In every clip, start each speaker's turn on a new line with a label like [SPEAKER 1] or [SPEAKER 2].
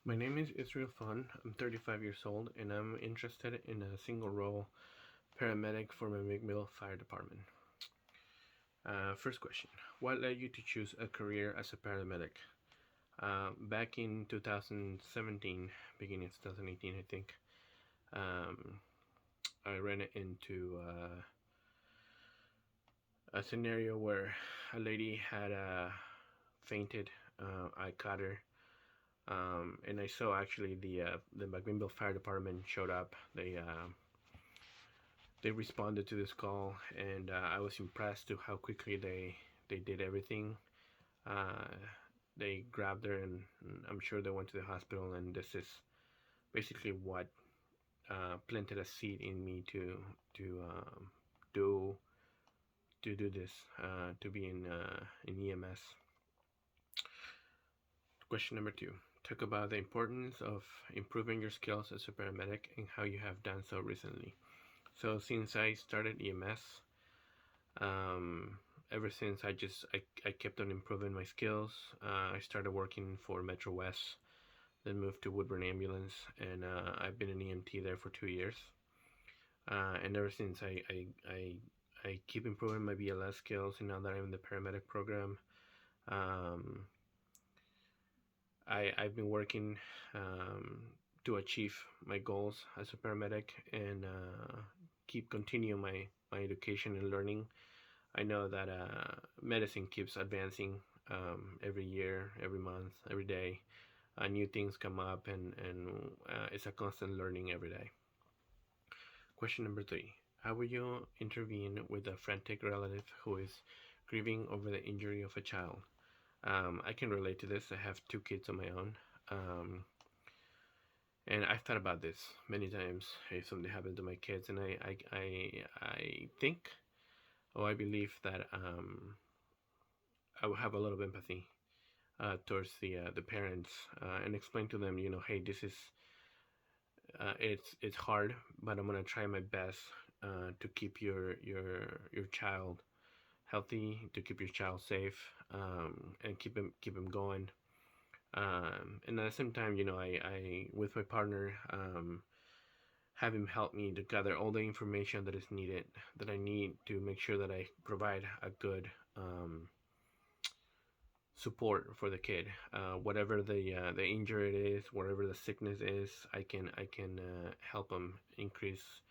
[SPEAKER 1] My name is Israel Fun. I'm 35 years old and I'm interested in a single role paramedic for my McMill Fire Department. First question: what led you to choose a career as a paramedic? Back in 2017, beginning of 2018, I think, um, I ran into a scenario where a lady had fainted. I caught her, and I saw actually the McMinnville Fire Department showed up. They responded to this call, and I was impressed to how quickly they did everything. Uh, they grabbed her, and I'm sure they went to the hospital. And this is basically what planted a seed in me to do do this, to be in EMS. Question number two: talk about the importance of improving your skills as a paramedic and how you have done so recently. So since I started EMS, um, ever since I kept on improving my skills. I started working for Metro West, then moved to Woodburn Ambulance, and I've been an EMT there for 2 years. And ever since I keep improving my BLS skills, and now that I'm in the paramedic program, um, I've been working to achieve my goals as a paramedic and keep continue my education and learning. I know that medicine keeps advancing every year, every month, every day. New things come up, and it's a constant learning every day. Question number three: how will you intervene with a frantic relative who is grieving over the injury of a child? I can relate to this. I have two kids of my own. Um, and I've thought about this many times if something happened to my kids, and I think, or I believe that I will have a lot of empathy towards the parents, and explain to them, hey, this is it's hard, but I'm gonna try my best to keep your child healthy, to keep your child safe, and keep him going. And at the same time, I with my partner, have him help me to gather all the information that is needed, that I need to make sure that I provide a good support for the kid. Whatever the injury it is, whatever the sickness is, I can help them increase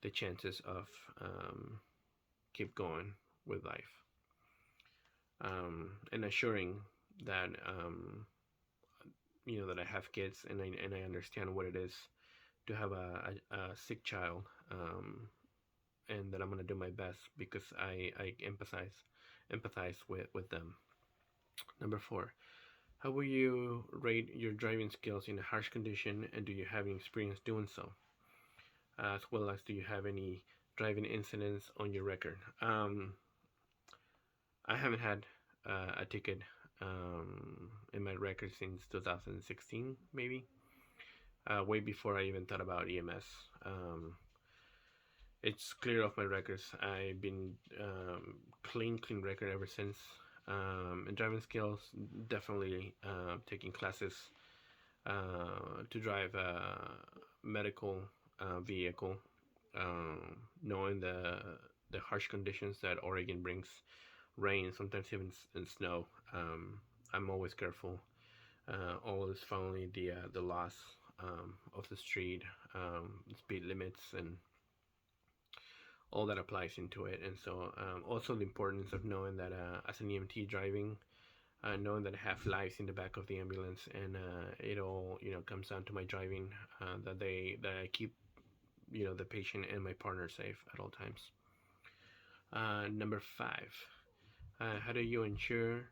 [SPEAKER 1] the chances of keep going with life, and assuring that that I have kids, and I understand what it is to have a sick child, and that I'm gonna do my best because I empathize with them. Number four: how will you rate your driving skills in a harsh condition, and do you have any experience doing so? As well as, do you have any driving incidents on your record? I haven't had a ticket in my record since 2016, maybe, way before I even thought about EMS. It's clear off my records. I've been clean record ever since. And driving skills, definitely taking classes to drive a medical vehicle, knowing the harsh conditions that Oregon brings, rain, sometimes even in snow. I'm always careful, always following the laws of the street, speed limits, and all that applies into it. And so, also the importance of knowing that as an EMT driving, knowing that I have lives in the back of the ambulance, and it all comes down to my driving, that I keep the patient and my partner safe at all times. Number five: how do you ensure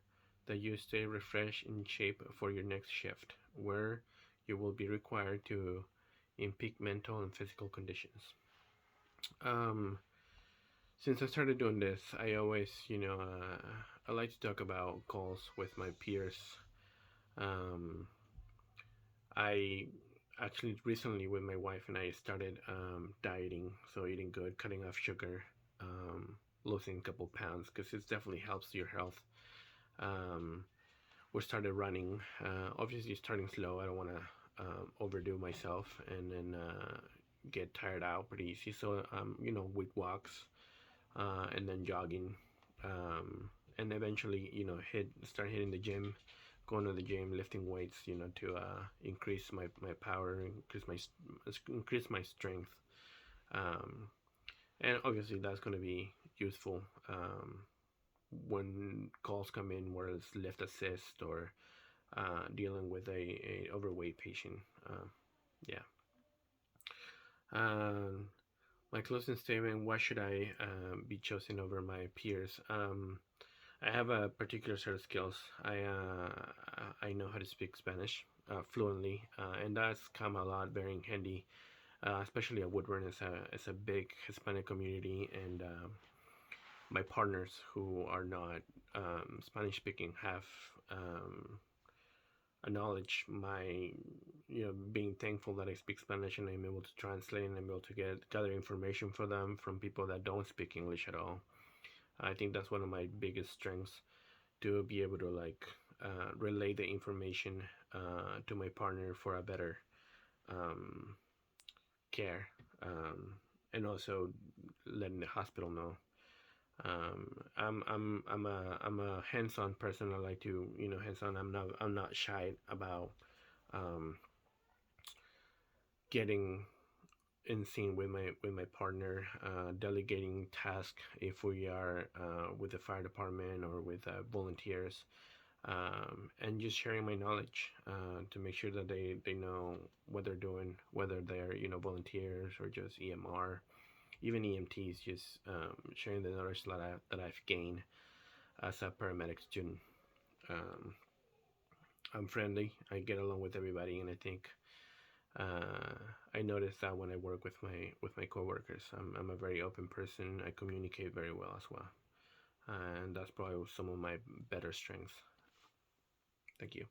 [SPEAKER 1] that you stay refreshed in shape for your next shift, where you will be required to in peak mental and physical conditions? Um, since I started doing this, I always, I like to talk about calls with my peers. Um, I actually recently with my wife and I started dieting, so eating good, cutting off sugar, losing a couple pounds because it definitely helps your health. Um, we started running. Obviously, starting slow. I don't want to overdo myself and then get tired out pretty easy. So with walks and then jogging, and eventually start hitting the gym, going to the gym, lifting weights, to increase my power, increase my strength, um, and obviously that's going to be useful when calls come in, whether it's lift assist or dealing with a overweight patient. Yeah. Um, my closing statement: why should I be chosen over my peers? I have a particular set of skills. I know how to speak Spanish fluently, and that's come a lot very in handy, especially at Woodburn. It's a big Hispanic community, and my partners who are not Spanish speaking have acknowledged my being thankful that I speak Spanish and I'm able to translate and I'm able to gather information for them from people that don't speak English at all. I think that's one of my biggest strengths, to be able to relay the information to my partner for a better um, care, and also letting the hospital know. I'm a hands-on person. I like to hands-on. I'm not shy about um, getting in scene with my partner, delegating tasks if we are with the fire department or with volunteers, and just sharing my knowledge to make sure that they know what they're doing, whether they're volunteers or just EMR, even EMTs, just sharing the knowledge that I've gained as a paramedic student. Um, I'm friendly. I get along with everybody, and I think uh, I notice that when I work with my coworkers. I'm a very open person. I communicate very well as well, and that's probably some of my better strengths. Thank you.